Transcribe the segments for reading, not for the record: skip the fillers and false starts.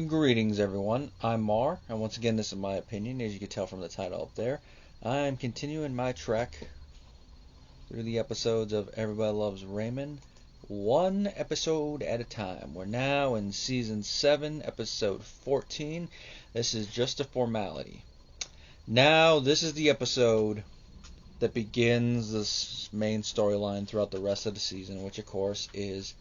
Greetings, everyone. I'm Mar, and once again, this is my opinion, as you can tell from the title up there. I'm continuing my trek through the episodes of Everybody Loves Raymond, one episode at a time. We're now in Season 7, Episode 14. This is just a formality. Now, this is the episode that begins this main storyline throughout the rest of the season, which, of course, is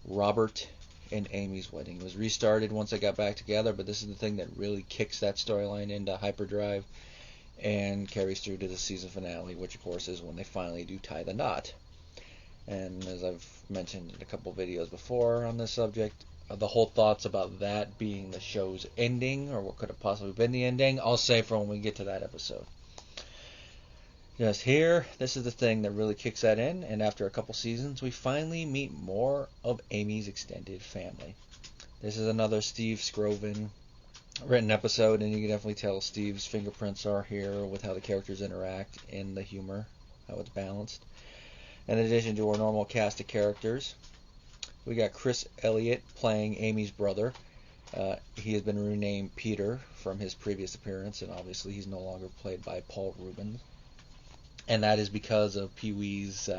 Robert and Amy's wedding. It was restarted once they got back together, but this is the thing that really kicks that storyline into hyperdrive and carries through to the season finale, which of course is when they finally do tie the knot. And as I've mentioned in a couple videos before on this subject, the whole thoughts about that being the show's ending, or what could have possibly been the ending, I'll save for when we get to that episode. Just here, this is the thing that really kicks that in, and after a couple seasons, we finally meet more of Amy's extended family. This is another Steve Skrovan written episode, and you can definitely tell Steve's fingerprints are here with how the characters interact and the humor, how it's balanced. In addition to our normal cast of characters, we got Chris Elliott playing Amy's brother. He has been renamed Peter from his previous appearance, and obviously he's no longer played by Paul Rubens. And that is because of Pee-wee's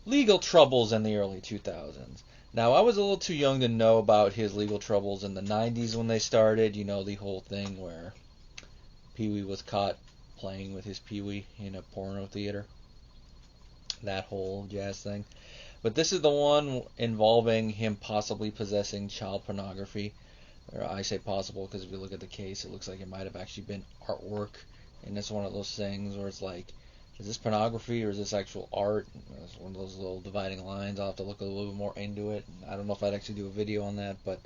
legal troubles in the early 2000s. Now, I was a little too young to know about his legal troubles in the 90s when they started. You know, the whole thing where Pee-wee was caught playing with his Pee-wee in a porno theater. That whole jazz thing. But this is the one involving him possibly possessing child pornography. Or I say possible because if you look at the case, it looks like it might have actually been artwork. And it's one of those things where it's like, is this pornography or is this actual art? It's one of those little dividing lines. I'll have to look a little bit more into it. I don't know if I'd actually do a video on that, but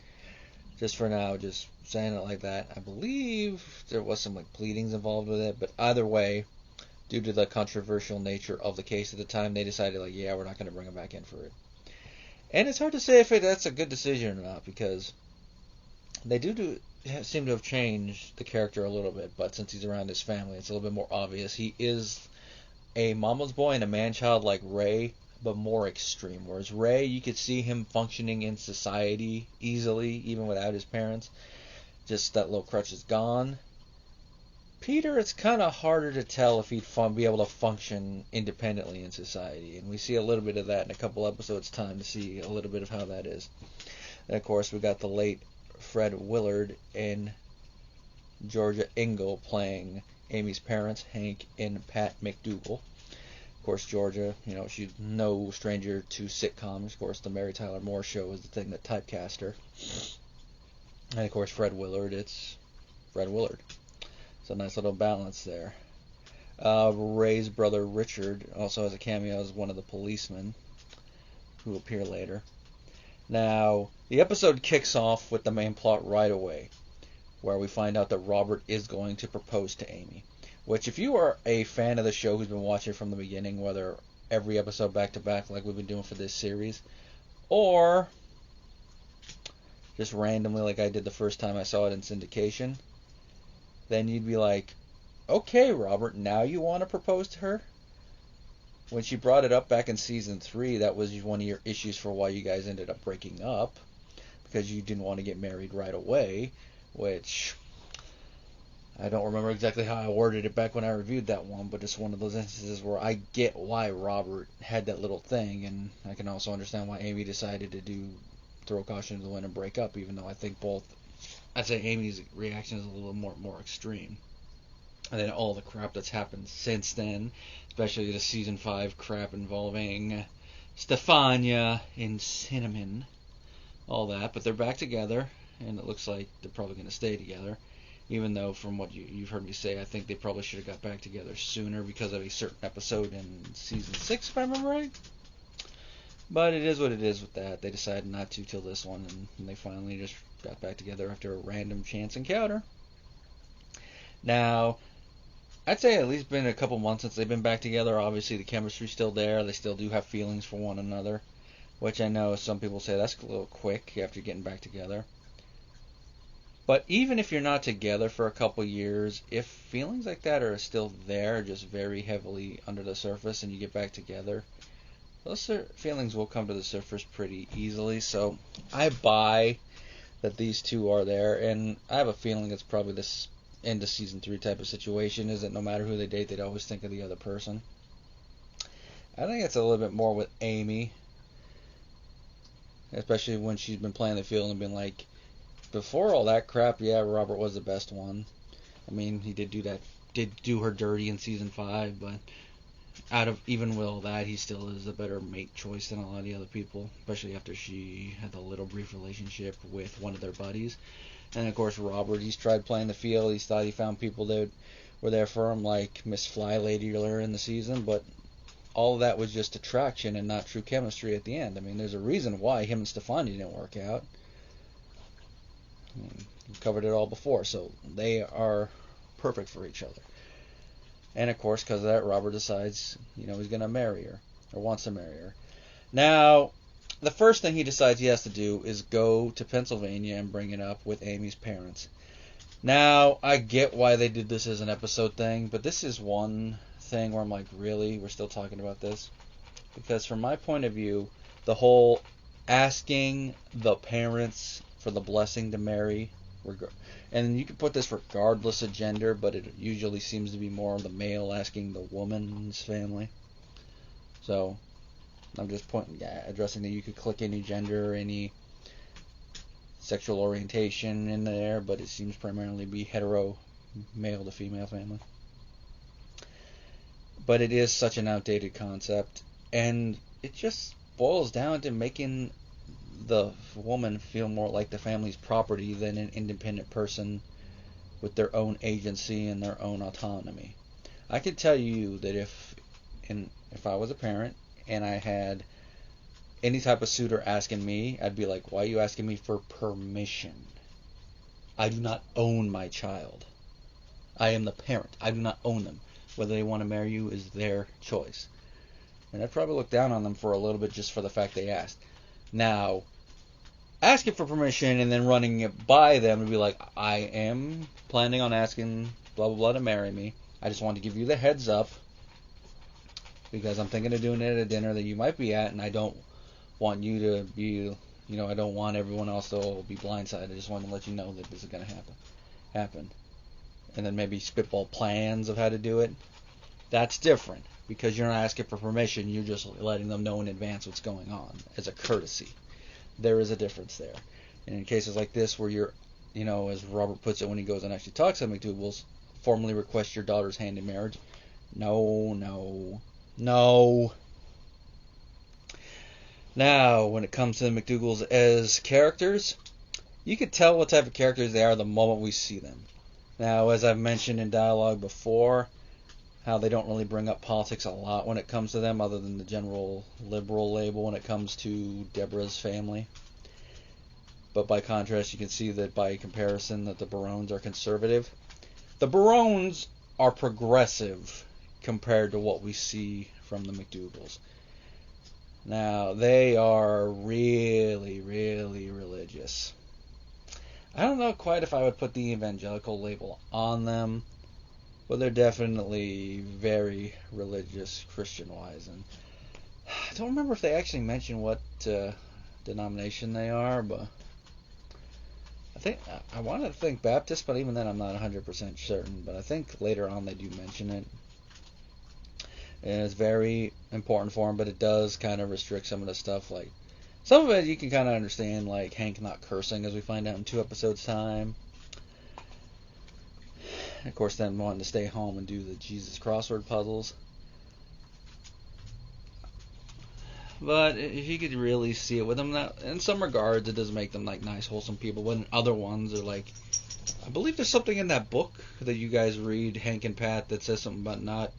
just for now, just saying it like that. I believe there was some pleadings involved with it, but either way, due to the controversial nature of the case at the time, they decided yeah, we're not going to bring him back in for it. And it's hard to say if that's a good decision or not, because they do seem to have changed the character a little bit, but since he's around his family, it's a little bit more obvious. He is a mama's boy and a man-child like Ray, but more extreme. Whereas Ray, you could see him functioning in society easily, even without his parents. Just that little crutch is gone. Peter, it's kind of harder to tell if he'd be able to function independently in society. And we see a little bit of that in a couple episodes' time to see a little bit of how that is. And of course, we got the late Fred Willard and Georgia Engel playing Amy's parents, Hank and Pat McDougall. Of course, Georgia, she's no stranger to sitcoms. Of course, the Mary Tyler Moore Show is the thing that typecast her. And of course, Fred Willard, it's Fred Willard. So a nice little balance there. Ray's brother Richard also has a cameo as one of the policemen who appear later. Now, the episode kicks off with the main plot right away, where we find out that Robert is going to propose to Amy. Which, if you are a fan of the show who's been watching from the beginning, whether every episode back to back like we've been doing for this series, or just randomly like I did the first time I saw it in syndication, then you'd be like, okay, Robert, now you want to propose to her? When she brought it up back in Season 3, that was one of your issues for why you guys ended up breaking up, because you didn't want to get married right away, which I don't remember exactly how I worded it back when I reviewed that one, but it's one of those instances where I get why Robert had that little thing, and I can also understand why Amy decided to throw caution to the wind and break up, even though I think I'd say Amy's reaction is a little more extreme. And then all the crap that's happened since then, especially the Season 5 crap involving Stefania and Cinnamon, all that. But they're back together, and it looks like they're probably going to stay together. Even though, from what you've heard me say, I think they probably should have got back together sooner because of a certain episode in Season 6, if I remember right. But it is what it is with that. They decided not to till this one, and they finally just got back together after a random chance encounter. Now, I'd say at least been a couple months since they've been back together. Obviously, the chemistry's still there. They still do have feelings for one another, which I know some people say that's a little quick after getting back together. But even if you're not together for a couple years, if feelings like that are still there, just very heavily under the surface, and you get back together, those feelings will come to the surface pretty easily. So I buy that these two are there, and I have a feeling it's probably this end of season 3 type of situation, is that no matter who they date, they'd always think of the other person. I think it's a little bit more with Amy, especially when she's been playing the field and been like, before all that crap, yeah, Robert was the best one. I mean, he did do her dirty in season 5, but out of even with all that, he still is a better mate choice than a lot of the other people, especially after she had the little brief relationship with one of their buddies. And of course, Robert, he's tried playing the field. He's thought he found people that were there for him, like Miss Fly Lady earlier in the season, but all of that was just attraction and not true chemistry at the end. I mean, there's a reason why him and Stefani didn't work out. I mean, we've covered it all before, so they are perfect for each other. And of course, because of that, Robert decides, he's going to marry her, or wants to marry her. Now, the first thing he decides he has to do is go to Pennsylvania and bring it up with Amy's parents. Now, I get why they did this as an episode thing, but this is one thing where I'm like, really? We're still talking about this? Because from my point of view, the whole asking the parents for the blessing to marry, and you can put this regardless of gender, but it usually seems to be more the male asking the woman's family. So, I'm just addressing that you could click any gender, any sexual orientation in there, but it seems primarily to be hetero, male to female family. But it is such an outdated concept, and it just boils down to making the woman feel more like the family's property than an independent person with their own agency and their own autonomy. I could tell you that if I was a parent and I had any type of suitor asking me, I'd be like, why are you asking me for permission? I do not own my child. I am the parent. I do not own them. Whether they want to marry you is their choice. And I'd probably look down on them for a little bit just for the fact they asked. Now, asking for permission and then running it by them would be like, I am planning on asking blah blah blah to marry me. I just wanted to give you the heads up because I'm thinking of doing it at a dinner that you might be at, and I don't want you to be, I don't want everyone else to be blindsided. I just want to let you know that this is going to happen. And then maybe spitball plans of how to do it. That's different because you're not asking for permission. You're just letting them know in advance what's going on as a courtesy. There is a difference there. And in cases like this where you're, as Robert puts it when he goes and actually talks to McDougall's, formally request your daughter's hand in marriage. No. Now, when it comes to the McDougalls as characters, you can tell what type of characters they are the moment we see them. Now, as I've mentioned in dialogue before, how they don't really bring up politics a lot when it comes to them, other than the general liberal label when it comes to Deborah's family. But by contrast, you can see that by comparison that the Barones are conservative. The Barones are progressive compared to what we see from the McDougalls. Now, they are really, really religious. I don't know quite if I would put the evangelical label on them, but they're definitely very religious Christian-wise. And I don't remember if they actually mention what denomination they are, but I want to think Baptist, but even then I'm not 100% certain. But I think later on they do mention it. And it's very important for them, but it does kind of restrict some of the stuff. Like some of it you can kind of understand, like Hank not cursing, as we find out in 2 episodes' time. Of course, them wanting to stay home and do the Jesus crossword puzzles. But if you could really see it with them, that in some regards it does make them like nice, wholesome people. But in other ones, they're like, I believe there's something in that book that you guys read, Hank and Pat, that says something about not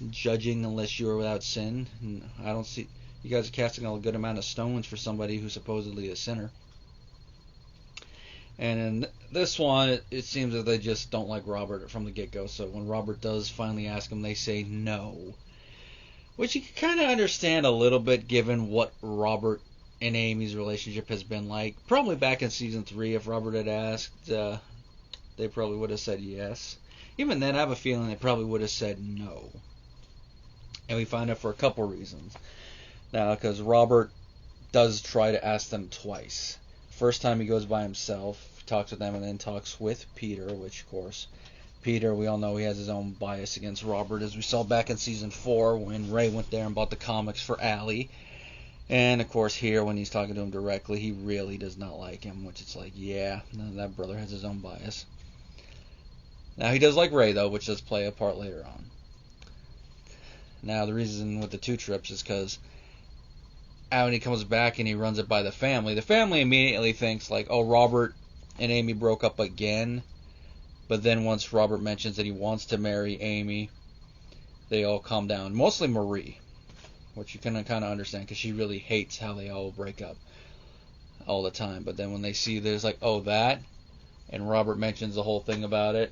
judging unless you are without sin. And I don't see you guys are casting a good amount of stones for somebody who's supposedly a sinner. And in this one, it seems that they just don't like Robert from the get-go. So when Robert does finally ask them, they say no. Which you can kind of understand a little bit given what Robert and Amy's relationship has been like. Probably back in season 3, if Robert had asked, they probably would have said yes. Even then, I have a feeling they probably would have said no. And we find out for a couple reasons. Now, because Robert does try to ask them twice. First time he goes by himself, talks with them, and then talks with Peter, which, of course, Peter, we all know he has his own bias against Robert, as we saw back in season 4 when Ray went there and bought the comics for Allie. And, of course, here, when he's talking to him directly, he really does not like him, which it's like, yeah, that brother has his own bias. Now, he does like Ray, though, which does play a part later on. Now, the reason with the 2 trips is because when he comes back and he runs it by the family immediately thinks, like, oh, Robert and Amy broke up again. But then once Robert mentions that he wants to marry Amy, they all calm down. Mostly Marie, which you can kind of understand because she really hates how they all break up all the time. But then when they see there's like, oh, that, and Robert mentions the whole thing about it,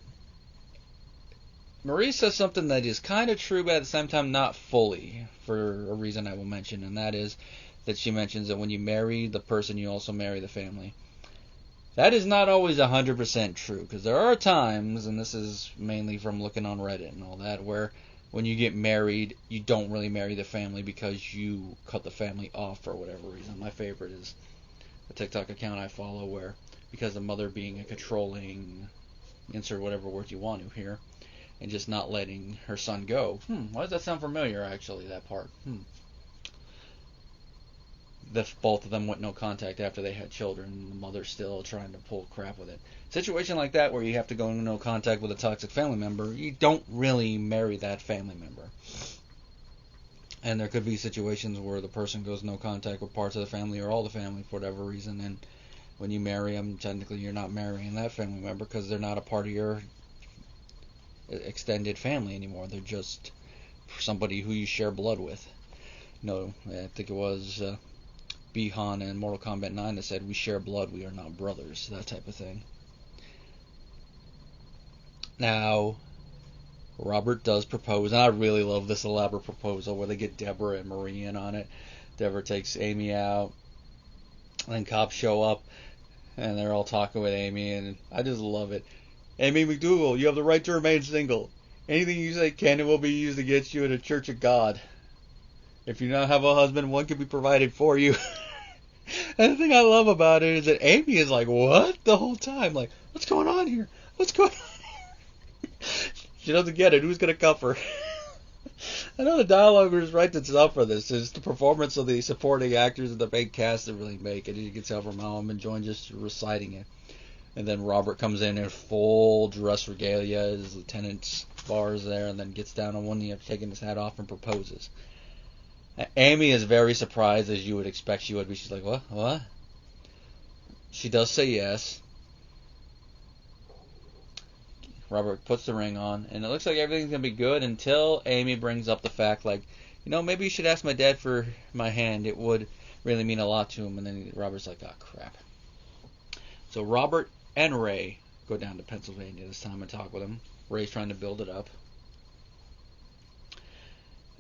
Marie says something that is kind of true, but at the same time not fully, for a reason I will mention, and that is that she mentions that when you marry the person, you also marry the family. That is not always 100% true, because there are times, and this is mainly from looking on Reddit and all that, where when you get married, you don't really marry the family because you cut the family off for whatever reason. My favorite is a TikTok account I follow where, because the mother being a controlling, insert whatever word you want to here, and just not letting her son go. Why does that sound familiar, actually, that part? Both of them went no contact after they had children. The mother's still trying to pull crap with it. Situation like that where you have to go into no contact with a toxic family member, you don't really marry that family member. And there could be situations where the person goes no contact with parts of the family or all the family for whatever reason, and when you marry them, technically you're not marrying that family member because they're not a part of your extended family anymore. They're just somebody who you share blood with. No, I think it was Bihan in Mortal Kombat 9 that said, we share blood, we are not brothers, that type of thing. Now, Robert does propose, and I really love this elaborate proposal where they get Deborah and Marie in on it. Deborah takes Amy out, and then cops show up, and they're all talking with Amy, and I just love it. Amy McDougall, you have the right to remain single. Anything you say can and will be used against you in the Church of God. If you don't have a husband, one can be provided for you. And the thing I love about it is that Amy is like, what? The whole time. Like, what's going on here? What's going on here? She doesn't get it. Who's going to cuff her? I know the dialogue was right that's up for this. It's the performance of the supporting actors and the main cast that really make it. You can tell from how I'm enjoying just reciting it. And then Robert comes in full dress regalia. His lieutenant's bars there, and then gets down on one knee, taking his hat off, and proposes. Amy is very surprised, as you would expect she would be. She's like, what? What? She does say yes. Robert puts the ring on, and it looks like everything's going to be good until Amy brings up the fact, like, maybe you should ask my dad for my hand. It would really mean a lot to him. And then Robert's like, oh, crap. So Robert and Ray go down to Pennsylvania this time and talk with him. Ray's trying to build it up.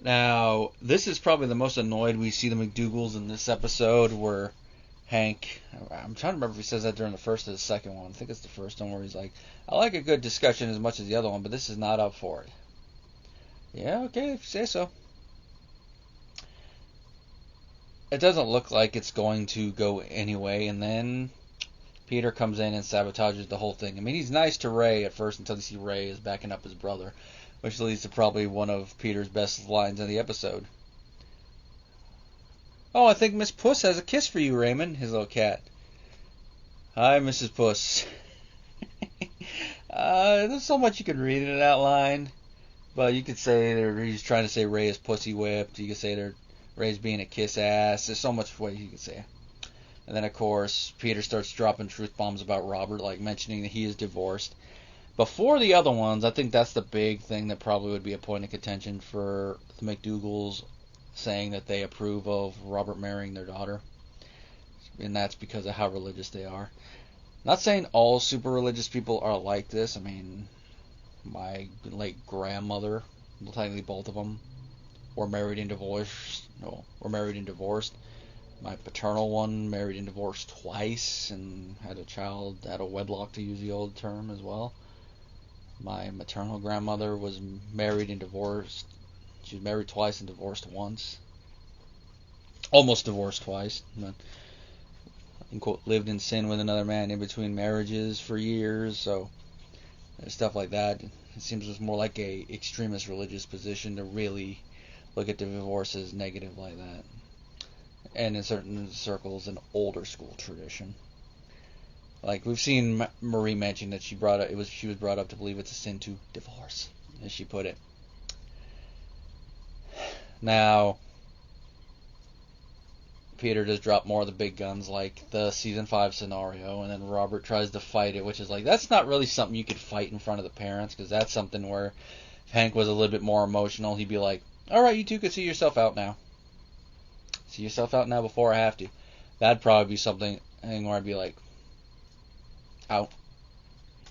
Now, this is probably the most annoyed we see the McDougalls in this episode, where Hank, I'm trying to remember if he says that during the first or the second one. I think it's the first one where he's like, I like a good discussion as much as the other one, but this is not up for it. Yeah, okay, if you say so. It doesn't look like it's going to go anyway, and then Peter comes in and sabotages the whole thing. I mean, he's nice to Ray at first until you see Ray is backing up his brother, which leads to probably one of Peter's best lines in the episode. Oh, I think Miss Puss has a kiss for you, Raymond, his little cat. Hi, Mrs. Puss. There's so much you can read in that line. But you could say that he's trying to say Ray is pussy whipped. You could say that Ray's being a kiss ass. There's so much ways you could say. And then, of course, Peter starts dropping truth bombs about Robert, like mentioning that he is divorced. Before the other ones, I think that's the big thing that probably would be a point of contention for the McDougalls, saying that they approve of Robert marrying their daughter. And that's because of how religious they are. Not saying all super religious people are like this. I mean, my late grandmother, well, technically both of them, were married and divorced. No, were married and divorced. My paternal one married and divorced twice and had a child out of wedlock, to use the old term, as well. My maternal grandmother was married and divorced. She was married twice and divorced once. almost divorced twice. But, in quote, lived in sin with another man in between marriages for years. So stuff like that. It seems it's more like a extremist religious position to really look at divorce as negative like that. And in certain circles, an older school tradition. Like we've seen Marie mention that she was brought up to believe it's a sin to divorce, as she put it. Now, Peter does drop more of the big guns, like the season 5 scenario, and then Robert tries to fight it, which is like, that's not really something you could fight in front of the parents, because that's something where if Hank was a little bit more emotional, he'd be like, alright, you two can see yourself out now. See yourself out now before I have to. That'd probably be something where I'd be like, out.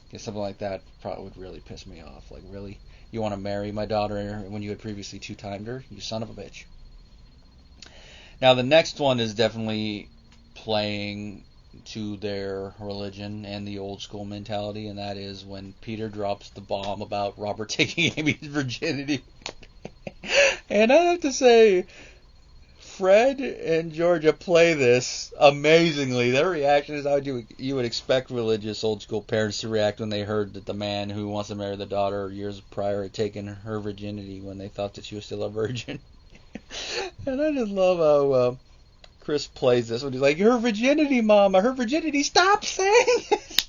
Because something like that probably would really piss me off. Like, really? You want to marry my daughter when you had previously two-timed her? You son of a bitch. Now, the next one is definitely playing to their religion and the old school mentality, and that is when Peter drops the bomb about Robert taking Amy's virginity. And I have to say, Fred and Georgia play this amazingly. Their reaction is how you would expect religious old school parents to react when they heard that the man who wants to marry the daughter years prior had taken her virginity when they thought that she was still a virgin. And I just love how Chris plays this when he's like, her virginity, Mama, her virginity, stop saying it.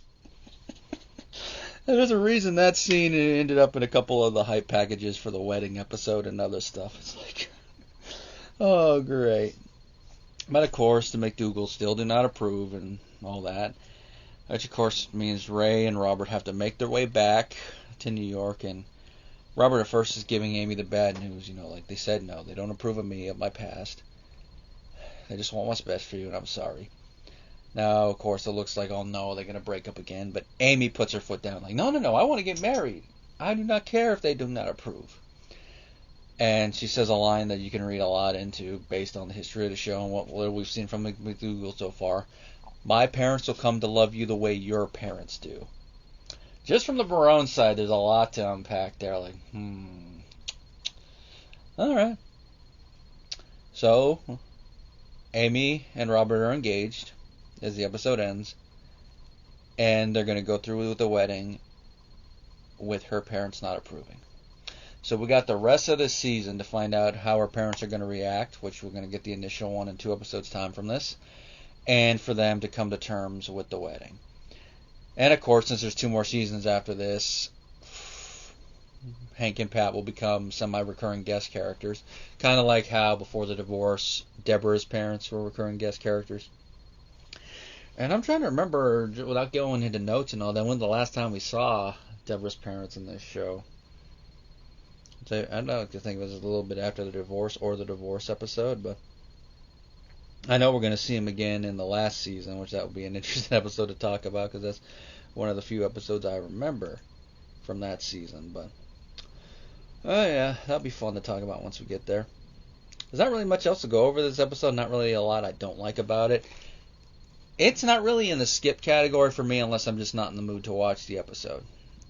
And there's a reason that scene ended up in a couple of the hype packages for the wedding episode and other stuff. It's like, oh, great. But of course, the McDougalls still do not approve and all that. Which of course means Ray and Robert have to make their way back to New York, and Robert at first is giving Amy the bad news, like they said no, they don't approve of me, of my past. They just want what's best for you, and I'm sorry. Now, of course, it looks like, oh no, they're going to break up again, but Amy puts her foot down, like, no, I want to get married. I do not care if they do not approve. And she says a line that you can read a lot into based on the history of the show and what we've seen from McDougall so far. My parents will come to love you the way your parents do. Just from the Barone side, there's a lot to unpack there. Like, Alright. So, Amy and Robert are engaged as the episode ends. And they're going to go through with the wedding with her parents not approving. So we got the rest of this season to find out how her parents are going to react, which we're going to get the initial 1 and 2 episodes time from this, and for them to come to terms with the wedding. And of course, since there's 2 more seasons after this, Hank and Pat will become semi-recurring guest characters, kind of like how before the divorce, Deborah's parents were recurring guest characters. And I'm trying to remember, without going into notes and all that, when the last time we saw Deborah's parents in this show. I don't know, I think it was a little bit after the divorce or the divorce episode, but I know we're going to see him again in the last season, which that would be an interesting episode to talk about, because that's one of the few episodes I remember from that season. But oh yeah, that'll be fun to talk about once we get there. There's not really much else to go over this episode, not really a lot I don't like about it. It's not really in the skip category for me unless I'm just not in the mood to watch the episode.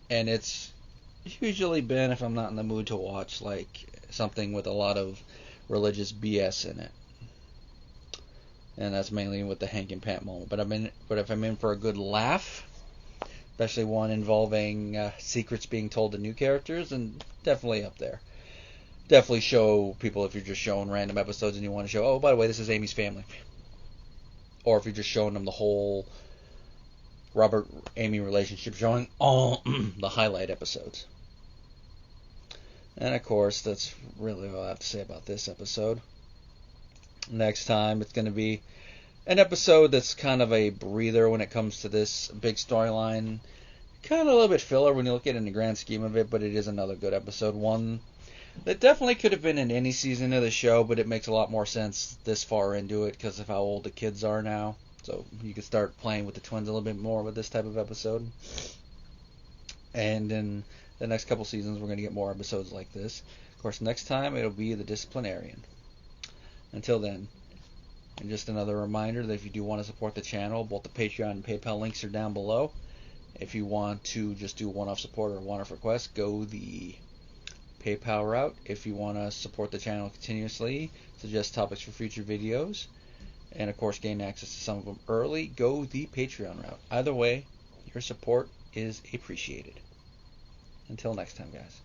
And it's usually been if I'm not in the mood to watch like something with a lot of religious BS in it. And that's mainly with the Hank and Pat moment. But if I'm in for a good laugh, especially one involving secrets being told to new characters, then definitely up there. Definitely show people if you're just showing random episodes and you want to show, oh, by the way, this is Amy's family. Or if you're just showing them the whole Robert-Amy relationship, showing all the highlight episodes. And of course, that's really all I have to say about this episode. Next time, it's going to be an episode that's kind of a breather when it comes to this big storyline. Kind of a little bit filler when you look at it in the grand scheme of it, but it is another good episode. One that definitely could have been in any season of the show, but it makes a lot more sense this far into it because of how old the kids are now. So you can start playing with the twins a little bit more with this type of episode. And in the next couple seasons, we're going to get more episodes like this. Of course, next time it'll be The Disciplinarian. Until then, and just another reminder that if you do want to support the channel, both the Patreon and PayPal links are down below. If you want to just do one-off support or one-off request, go the PayPal route if you want to support the channel continuously, suggest topics for future videos, and of course gain access to some of them early. Go the Patreon route. Either way, your support is appreciated. Until next time, guys.